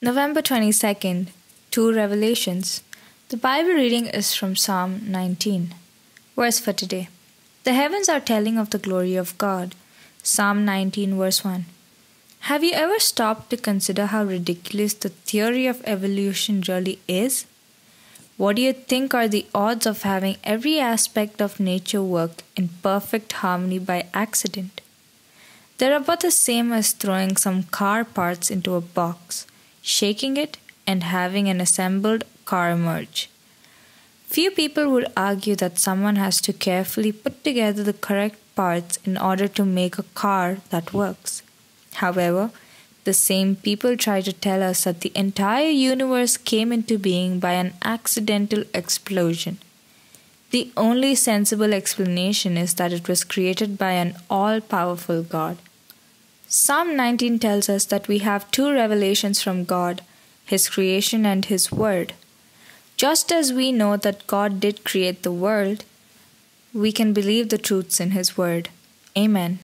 November 22nd, Two Revelations. The Bible reading is from Psalm 19. Verse for today. The heavens are telling of the glory of God. Psalm 19 verse 1. Have you ever stopped to consider how ridiculous the theory of evolution really is? What do you think are the odds of having every aspect of nature work in perfect harmony by accident? They're about the same as throwing some car parts into a box, shaking it, and having an assembled car emerge. Few people would argue that someone has to carefully put together the correct parts in order to make a car that works. However, the same people try to tell us that the entire universe came into being by an accidental explosion. The only sensible explanation is that it was created by an all-powerful God. Psalm 19 tells us that we have two revelations from God, His creation and His Word. Just as we know that God did create the world, we can believe the truths in His Word. Amen.